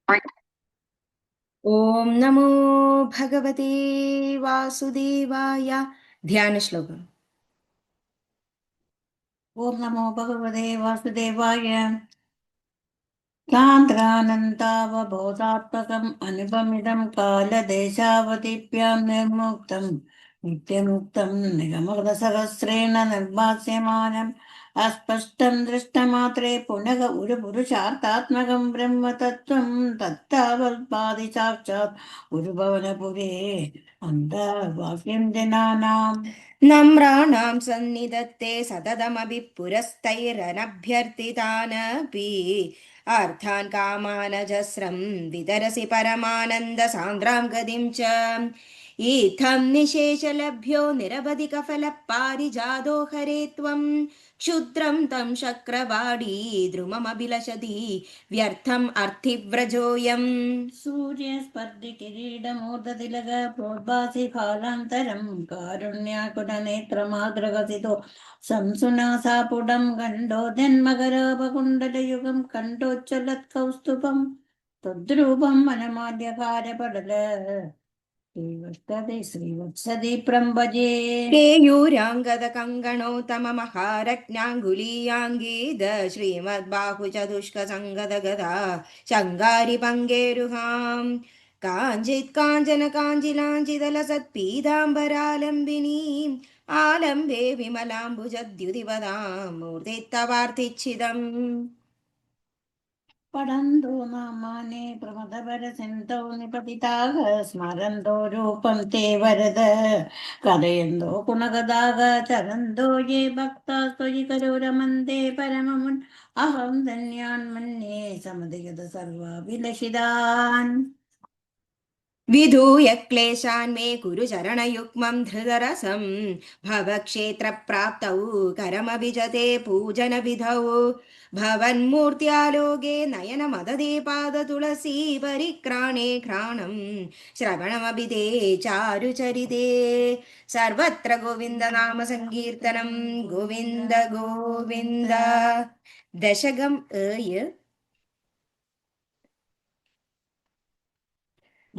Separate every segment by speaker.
Speaker 1: ओम नमो भगवते वासुदेवाय। ध्यान श्लोकम्।
Speaker 2: ओम नमो भगवते वासुदेवाय। सान्द्रानन्तावबोधात्मकम् अनुपमिदं कालदेशावधिभ्यां निर्मुक्तं नित्यमुक्तं निगमगतसहस्रेण निर्भास्यमानम् अस्पष्टं दृष्टमात्रे पुनः उरुपुरुषार्थात्मकं ब्रह्मतत्त्वं तत्तावत्पादि साक्षात् उरुभवनपुरे अन्तर्वाक्यं जनानाम्।
Speaker 1: नम्राणां सन्निधत्ते सततमपि पुरस्तैरनभ्यर्थितानपि अर्थान् कामानजस्रं वितरसि परमानन्दसान्द्रां गतिं च इत्थं निशेषलभ्यो निरवधिकफलपारिजातो हरे त्वं क्षुद्रं तं शक्रवाडी द्रुममभिलषति व्यर्थम् अर्थिव्रजोऽयम्।
Speaker 2: सूर्यस्पर्धि किरीटमूर्धतिलक प्रोद्भासि फालान्तरं कारुण्याकुटनेत्रमाद्रगसितो संसुनासापुटं गण्डो जन्मकरापकुण्डलयुगं कण्ठोच्चलत्कौस्तुभं तद्रूपं वनमाल्यकारपटल श्रीवत्सदि प्रम्भजे।
Speaker 1: केयूराङ्गदकङ्कणोत्तममहारत्नाङ्गुलीयाङ्गीद श्रीमद्बाहुचतुष्कसङ्गदगदा चङ्गारिपङ्गेरुहाम् काञ्चित् काञ्चन काञ्चिलाञ्चिदलसत्पीताम्बरालम्बिनीम् आलम्बे विमलाम्बुजद्युतिपदाम् मूर्तित्तवार्तिच्छिदम्।
Speaker 2: पठन्तो नामानि प्रमदपरसिन्धौ निपतिताः स्मरन्तो रूपं ते वरद कथयन्तो गुणगदाः चरन्तो ये भक्ता त्वयि करो रमन्ते परममुन् अहं धन्यान् मन्ये समधिगत सर्वाभिलषितान्।
Speaker 1: विधूय क्लेशान् मे कुरु चरणयुग्मं धृतरसं भवक्षेत्रप्राप्तौ करमभिजते पूजनविधौ भवन्मूर्त्यालोके नयनमददे पादतुलसी परिक्राणे घ्राणं श्रवणमपि ते चारुचरिते सर्वत्र गोविन्दनाम सङ्कीर्तनं गोविन्द गोविन्द। दशगम् अय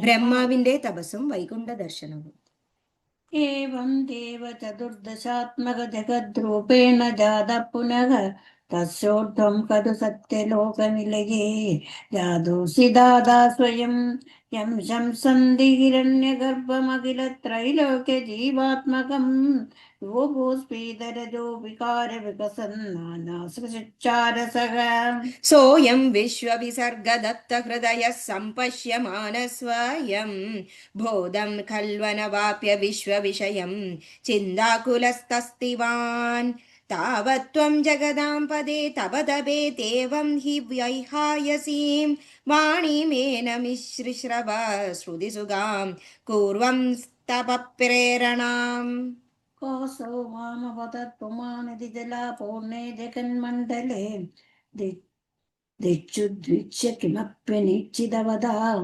Speaker 1: ബ്രഹ്മാവിന്റെ തപസ്സും വൈകുണ്ഠ ദർശനവും.
Speaker 2: एवं देव चतुर्दशात्मक जगद्रूपेण जातः पुनः तस्योर्ध्वं खलु सत्यलोकनिलये जातोऽसि दादा स्वयं यं शंसन्ति हिरण्यगर्भमखिल त्रैलोक्य जीवात्मकम् योगोऽस्मीतरजो विकार विकसन्नानासृचारसः
Speaker 1: सोऽयं विश्वविसर्गदत्तहृदयः सम्पश्यमानः स्वयं बोधं खल्वनवाप्य विश्वविषयं चिन्ताकुलस्तस्तिवान् तावत् त्वं जगदां पदे तपतपेत्येवं हि वैहायसीं वाणीमेनमिश्रिश्रव श्रुतिसुगां पूर्वं तपप्रेरणाम्।
Speaker 2: कोऽसौ मामवदत् पुमानिधि जला पूर्णे जगन्मण्डले दिक्षुद्विच्य किमप्यनिश्चितवदां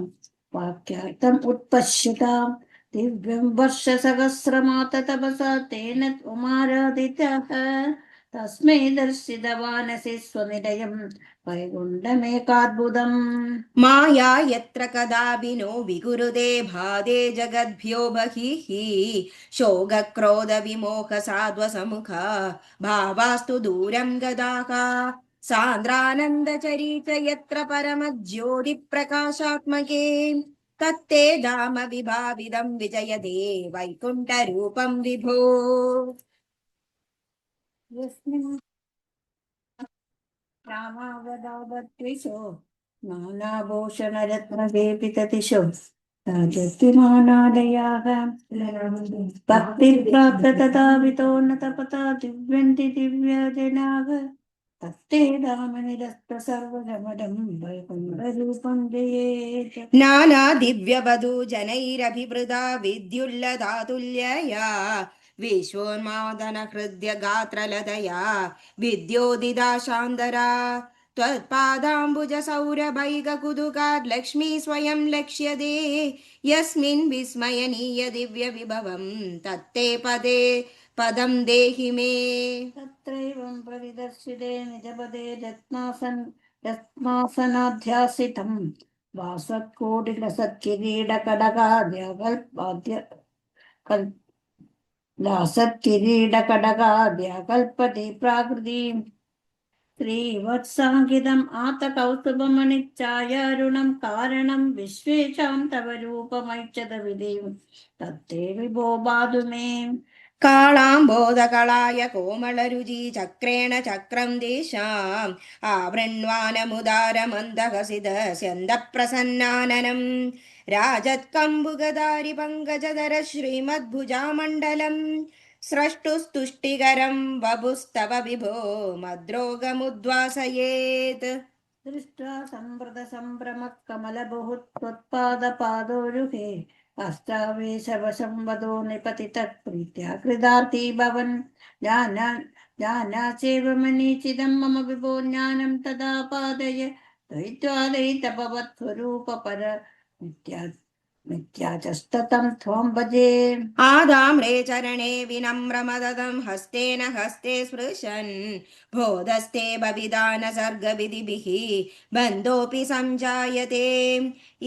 Speaker 2: वाक्यार्थम् उत्पश्यतां दिव्यं वर्षसहस्रमाततपसा तेन त्वमाराधितः तस्मै दर्शितवानसि स्वनिलयं वैकुण्ठमेकाद्भुतम्।
Speaker 1: माया यत्र कदापि नो विकुरुते भादे जगद्भ्यो बहिः शोकक्रोधविमोहसाध्वसमुखा भावास्तु दूरं गदाः सान्द्रानन्दचरित यत्र परमज्योतिप्रकाशात्मके तत्ते धाम विभाविदं विजयते वैकुण्ठरूपं विभो।
Speaker 2: यस्मिन् रामावतावद्विषो नानाभूषणरत्नलेपितदिशो राजद्विमानालयाः भक्तिप्राप्त तथावितो न तपता दिव्यन्ति दिव्यजनाः तत्ते रामनिरस्त सर्वगमनं वैकुण्ठरूपं जयेत्।
Speaker 1: नानादिव्यवधूजनैरभिवृता विद्युल्लतातुल्यया विश्वोन्मादनहृद्य गात्रलतया विद्योदिता शान्दरा त्वत्पादाम्बुजसौरभैककुतुकात् लक्ष्मी स्वयं लक्ष्यते यस्मिन् विस्मयनीय दिव्यविभवं तत्ते पदे पदं देहि मे।
Speaker 2: तत्रैवं परिदर्शिते निजपदे रत्नासनाध्यासितम् വാസത്കോടിലസത്കിരീടകടകാദ്യ ലാസത്കിരീടകടകാദ്യ കൽപ്പതി പ്രാകൃതിം ശ്രീവത്സാങ്കിതം ആതകൗസ്തുഭമണിച്ഛായാരുണം കാരണം വിശ്വേശാം തവ രൂപമൈച്ഛത വിധിം തത്തേ വിഭോ പാതു മേ.
Speaker 1: കാളാംബോധകളായ കോമളരുചി ചക്രേണ ചക്രം ദേശാം ആവൃണ്വാനമുദാരമന്ദഹസിതസ്യന്തപ്രസന്നാനനം രാജത്കമ്പുകധാരി പങ്കജധര ശ്രീമദ്ഭുജാമണ്ഡലം സ്രഷ്ടുസ്തുഷ്ടികരം വപുസ്തവ വിഭോ മദ്രോഗമുദ്വാസയേത്.
Speaker 2: ദൃഷ്ട്വാ സംവൃത സംഭ്രമ കമലബഹുത്വത്പാദപാദോരുഹേ അഷ്ടാവേശവശം വദോ നിപതിത പ്രീത്യാ കൃതാർത്ഥി ഭവൻ ജ്ഞാനാചേവ മനീചിതം മമ വിഭോ ജ്ഞാനം തഥാ പാദയ ദ്വൈത്വാദൈതഭവത്സ്വരൂപ പര മിഥ്യാചസ്തതം ത്വം ഭജേ.
Speaker 1: ആദാമ്രേ ചരണേ വിനമ്രമദദം ഹസ്തേന ഹസ്തേ സ്പൃശൻ ബോധസ്തേ ബവിദാന സർഗവിധിഭിഃ ബന്ധോऽപി സംജായത്തെ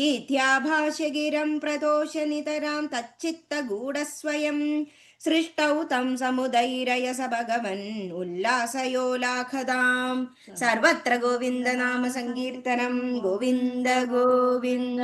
Speaker 1: ഇത്യാഭാഷ്യഗിരം പ്രദോഷ നിതരാം തच्चित्तगूढस्वयं സൃഷ്ടൗ തം സമുദൈരയസ ഭഗവൻ ഉല്ലാസയോലാഖതാം. സർവത്ര ഗോവിന്ദ നാമ സങ്കീർത്തനം ഗോവിന്ദ ഗോവിന്ദ.